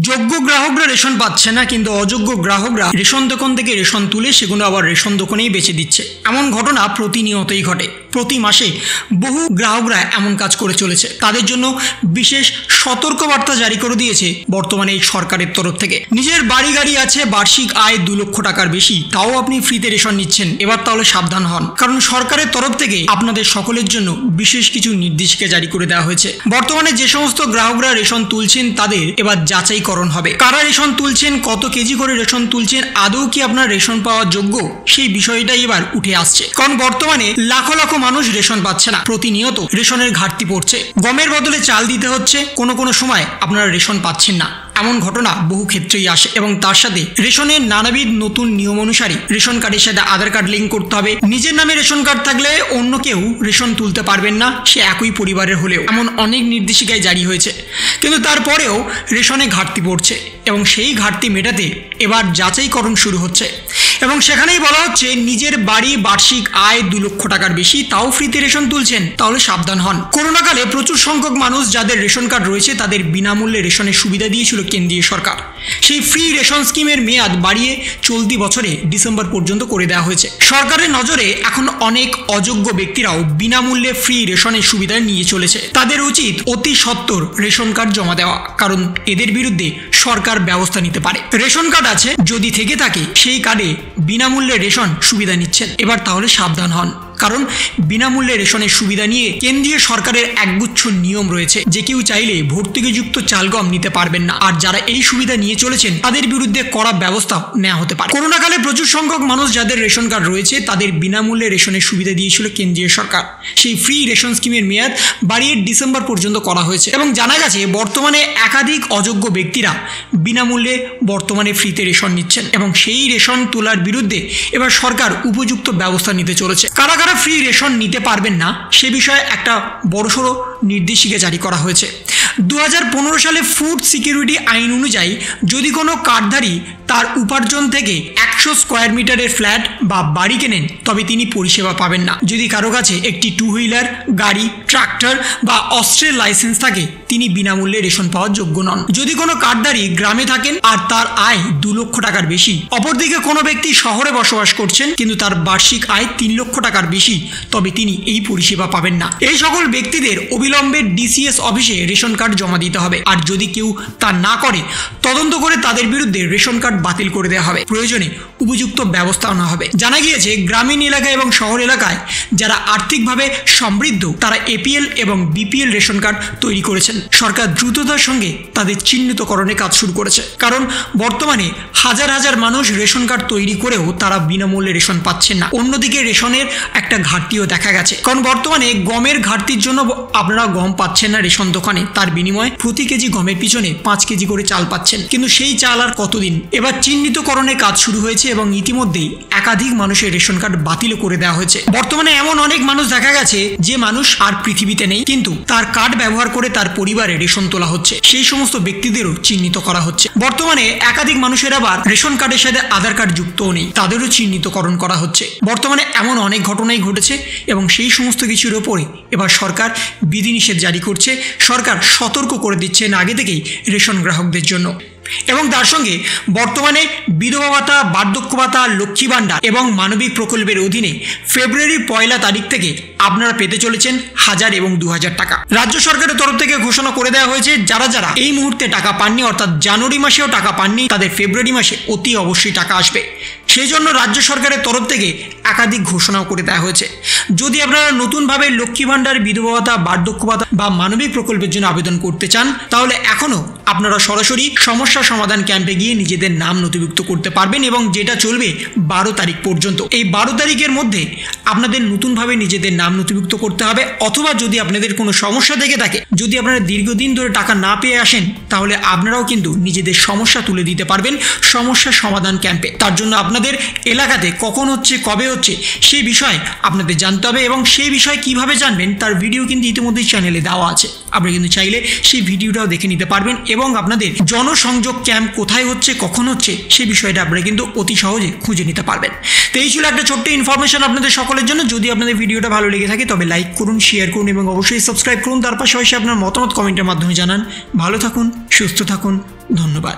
যোগ্য গ্রাহকরা রেশন পাচ্ছে না, কিন্তু অযোগ্য গ্রাহকরা রেশন দোকান থেকে রেশন তুলে সেগুলো আবার রেশন দোকানেই বেচে দিচ্ছে। এমন ঘটনা প্রতিনিয়তই ঘটে। প্রতি মাসে বহু গ্রাহকরা এমন কাজ করে চলেছে। তাদের জন্য বিশেষ সতর্কবার্তা জারি করে দিয়েছে বর্তমানে এই সরকারের তরফ থেকে। নিজের বাড়ি গাড়ি আছে, বার্ষিক আয় 2 লক্ষ টাকার বেশি, তাও আপনি ফ্রিতে রেশন নিচ্ছেন, এবার তাহলে সাবধান হন, কারণ সরকারের তরফ থেকে আপনাদের সকলের জন্য বিশেষ কিছু নির্দেশিকা জারি করে দেওয়া হয়েছে। বর্তমানে যে সমস্ত গ্রাহকরা রেশন তুলছেন তাদের এবার যাচাইকরণ হবে। কারা রেশন তুলছেন, কত কেজি করে রেশন তুলছেন, আদৌ কি আপনার রেশন পাওয়ার যোগ্য, সেই বিষয়টাই এবার উঠে আসছে। কারণ বর্তমানে লাখো লাখো মানুষ রেশন পাচ্ছে না, প্রতিনিয়ত রেশনের ঘাটতি পড়ছে। গমের বদলে চাল দিতে হচ্ছে, কোনো সময় আপনারা রেশন পাচ্ছেন না, এমন ঘটনা বহু ক্ষেত্রেই আসে। এবং তার সাথে রেশনের নানাবিধ নতুন নিয়ম অনুসারে রেশন কার্ডের সাথে আধার কার্ড লিঙ্ক করতে হবে। নিজের নামে রেশন কার্ড থাকলে অন্য কেউ রেশন তুলতে পারবেন না, সে একই পরিবারের হলেও। এমন অনেক নির্দেশিকায় জারি হয়েছে, কিন্তু তারপরেও রেশনে ঘাটতি পড়ছে এবং সেই ঘাটতি মেটাতে এবার যাচাইকরণ শুরু হচ্ছে। এবং সেখানেই বলা হচ্ছে, নিজের বাড়ি বার্ষিক আয় 2 লক্ষ টাকার বেশি, তাও ফ্রিতে রেশন তুলছেন, তাহলে সাবধান হন। করোনাকালে প্রচুর সংখ্যক মানুষ যাদের রেশন কার্ড রয়েছে তাদের বিনামূল্যে রেশনের সুবিধা দিয়েছিল কেন্দ্রীয় সরকার। সেই ফ্রি রেশন স্কিমের মেয়াদ বাড়িয়ে চলতি বছরে ডিসেম্বর পর্যন্ত করে দেওয়া হয়েছে। সরকারের নজরে এখন অনেক অযোগ্য ব্যক্তিরাও বিনামূল্যে ফ্রি রেশনের সুবিধা নিয়ে চলেছে। তাদের উচিত অতি সত্বর রেশন কার্ড জমা দেওয়া, কারণ এদের বিরুদ্ধে সরকার ব্যবস্থা নিতে পারে। রেশন কার্ড আছে, যদি থেকে থাকে সেই কার্ডে বিনামূল্যে রেশন সুবিধা নিচ্ছেন, এবার তাহলে সাবধান হন, কারণ বিনামূল্যে রেশনের সুবিধা নিয়ে কেন্দ্রীয় সরকারের একগুচ্ছ নিয়ম রয়েছে, যে কেউ চাইলে ভর্তুকিযুক্ত চাল গম নিতে পারবেন না। আর যারা এই সুবিধা নিয়ে চলেছেন তাদের বিরুদ্ধে কড়া ব্যবস্থা নেওয়া হতে পারে। করোনাকালে প্রচুর সংখ্যক মানুষ যাদের রেশন কার্ড রয়েছে তাদের বিনামূল্যে রেশনের সুবিধা দিয়েছিল কেন্দ্রীয় সরকার। সেই ফ্রি রেশন স্কিমের মেয়াদ বাড়িয়ে ডিসেম্বর পর্যন্ত করা হয়েছে এবং জানা গেছে বর্তমানে একাধিক অযোগ্য ব্যক্তিরা বিনামূল্যে বর্তমানে ফ্রিতে রেশন নিচ্ছেন এবং সেই রেশন তোলার বিরুদ্ধে এবার সরকার উপযুক্ত ব্যবস্থা নিতে চলেছে। কারা ফ্রি রেশন নিতে পারবেন না সে বিষয়ে একটা বড়সড় নির্দেশিকা জারি করা হয়েছে। 2015 সালে ফুড সিকিউরিটি আইন অনুযায়ী যদি কোনো কার্ডধারী তার উপার্জন থেকে 100 স্কোয়ার মিটারের ফ্ল্যাট বা বাড়ি কেনেন, তবে তিনি পরিষেবা পাবেন না। যদি কারো কাছে একটি 2 হুইলার গাড়ি, ট্রাক্টর বা অস্ত্রের লাইসেন্স থাকে, তিনি বিনামূল্যে রেশন পাওয়ার যোগ্য নন। যদি কোনো কার্ডধারী গ্রামে থাকেন আর তার আয় 2 লক্ষ টাকার বেশি, অপরদিকে কোনো ব্যক্তি শহরে বসবাস করছেন কিন্তু তার বার্ষিক আয় 3 লক্ষ টাকার বেশি, তবে তিনি এই পরিষেবা পাবেন না। এই সকল ব্যক্তিদের অবিলম্বে ডিসিএস অফিসে রেশন কার্ড জমা দিতে হবে। আর যদি কেউ তা না করে, তদন্ত করে তাদের বিরুদ্ধে রেশন কার্ড বাতিল করে দেওয়া হবে, প্রয়োজনে উপযুক্ত ব্যবস্থা নেওয়া হবে। জানা গিয়েছে গ্রামীণ এলাকায় এবং শহর এলাকায় যারা আর্থিকভাবে সমৃদ্ধ তারা এপিএল এবং বিপিএল রেশন কার্ড তৈরি করেছেন। সরকার দ্রুততার সঙ্গে তাদের চিহ্নিতকরণে কাজ শুরু করেছে, কারণ বর্তমানে হাজার হাজার মানুষ রেশন কার্ড তৈরি করেও তারা বিনামূল্যে রেশন পাচ্ছেন না। অন্যদিকে রেশনের একটা ঘাটতিও দেখা গেছে, কারণ বর্তমানে গমের ঘাটতির জন্য আপনারা গম পাচ্ছেন না রেশন দোকানে, তার বিনিময়ে প্রতি কেজি গমের পিছনে 5 কেজি করে চাল পাচ্ছেন, কিন্তু সেই চাল আর কতদিন। এবার চিহ্নিতকরণের কাজ শুরু হয়েছে এবং ইতিমধ্যেই একাধিক মানুষের রেশন কার্ড বাতিল করে দেওয়া হয়েছে। বর্তমানে এমন অনেক মানুষ দেখা গেছে যে মানুষ আর পৃথিবীতে নেই, কিন্তু তার কার্ড ব্যবহার করে তার পরিবারে রেশন তোলা হচ্ছে, সেই সমস্ত ব্যক্তিদেরও চিহ্নিত করা হচ্ছে। বর্তমানে একাধিক মানুষের আবার রেশন কার্ডের সাথে আধার কার্ড যুক্তও নেই, তাদেরও চিহ্নিতকরণ করা হচ্ছে। বর্তমানে এমন অনেক ঘটনাই ঘটেছে এবং সেই সমস্ত কিছুর ওপরে এবার সরকার বিধিনিষেধ জারি করছে। সরকার সতর্ক করে দিচ্ছেন আগে থেকেই রেশন গ্রাহকদের জন্য। এবং তার সঙ্গে বর্তমানে বিধবা ভাতা, বার্ধক্য ভাতা, লক্ষ্মী ভাণ্ডার এবং মানবিক প্রকল্পের অধীনে ফেব্রুয়ারির 1 তারিখ থেকে আপনারা পেতে চলেছেন 1000 এবং 2000 টাকা। রাজ্য সরকারের তরফ থেকে ঘোষণা করে দেওয়া হয়েছে, যারা যারা এই মুহূর্তে টাকা পাননি, অর্থাৎ জানুয়ারি মাসেও টাকা পাননি, তাদের ফেব্রুয়ারি মাসে অতি অবশ্যই টাকা আসবে। সেই জন্য রাজ্য সরকারের তরফ থেকে একাধিক ঘোষণাও করে দেওয়া হয়েছে। যদি আপনারা নতুনভাবে লক্ষ্মী ভাণ্ডার, বিধবা ভাতা, বার্ধক্য ভাতা বা মানবিক প্রকল্পের জন্য আবেদন করতে চান, তাহলে এখনও আপনারা সরাসরি সমস্যা সমাধান ক্যাম্পে গিয়ে নিজেদের নাম নথিভুক্ত করতে পারবেন এবং যেটা চলবে 12 তারিখ পর্যন্ত। এই 12 তারিখের মধ্যে আপনাদের নতুনভাবে নিজেদের নাম নথিভুক্ত করতে হবে, অথবা যদি আপনাদের কোনো সমস্যা থেকে থাকে, যদি আপনারা দীর্ঘদিন ধরে টাকা না পেয়ে আসেন, তাহলে আপনারাও কিন্তু নিজেদের সমস্যা তুলে দিতে পারবেন সমস্যা সমাধান ক্যাম্পে। তার জন্য আপনাদের এলাকাতে কখন হচ্ছে, কবে হচ্ছে সেই বিষয়ে আপনাদের জানতে হবে এবং সেই বিষয়ে কিভাবে জানবেন তার ভিডিও কিন্তু ইতিমধ্যেই চ্যানেলে দেওয়া আছে। আপনি কিন্তু চাইলে সেই ভিডিওটাও দেখে নিতে পারবেন এবং আপনাদের জনসংযোগ সংযোগ ক্যাম্প কোথায় হচ্ছে, কখন হচ্ছে, সেই বিষয়টা আপনারা কিন্তু অতি সহজে খুঁজে নিতে পারবেন। তো এই ছিল একটা ছোট্ট ইনফরমেশন আপনাদের সকলের জন্য। যদি আপনাদের ভিডিওটা ভালো লেগে থাকে তবে লাইক করুন, শেয়ার করুন এবং অবশ্যই সাবস্ক্রাইব করুন। তার পাশাপাশি আপনার মতামত কমেন্টের মাধ্যমে জানান। ভালো থাকুন, সুস্থ থাকুন, ধন্যবাদ।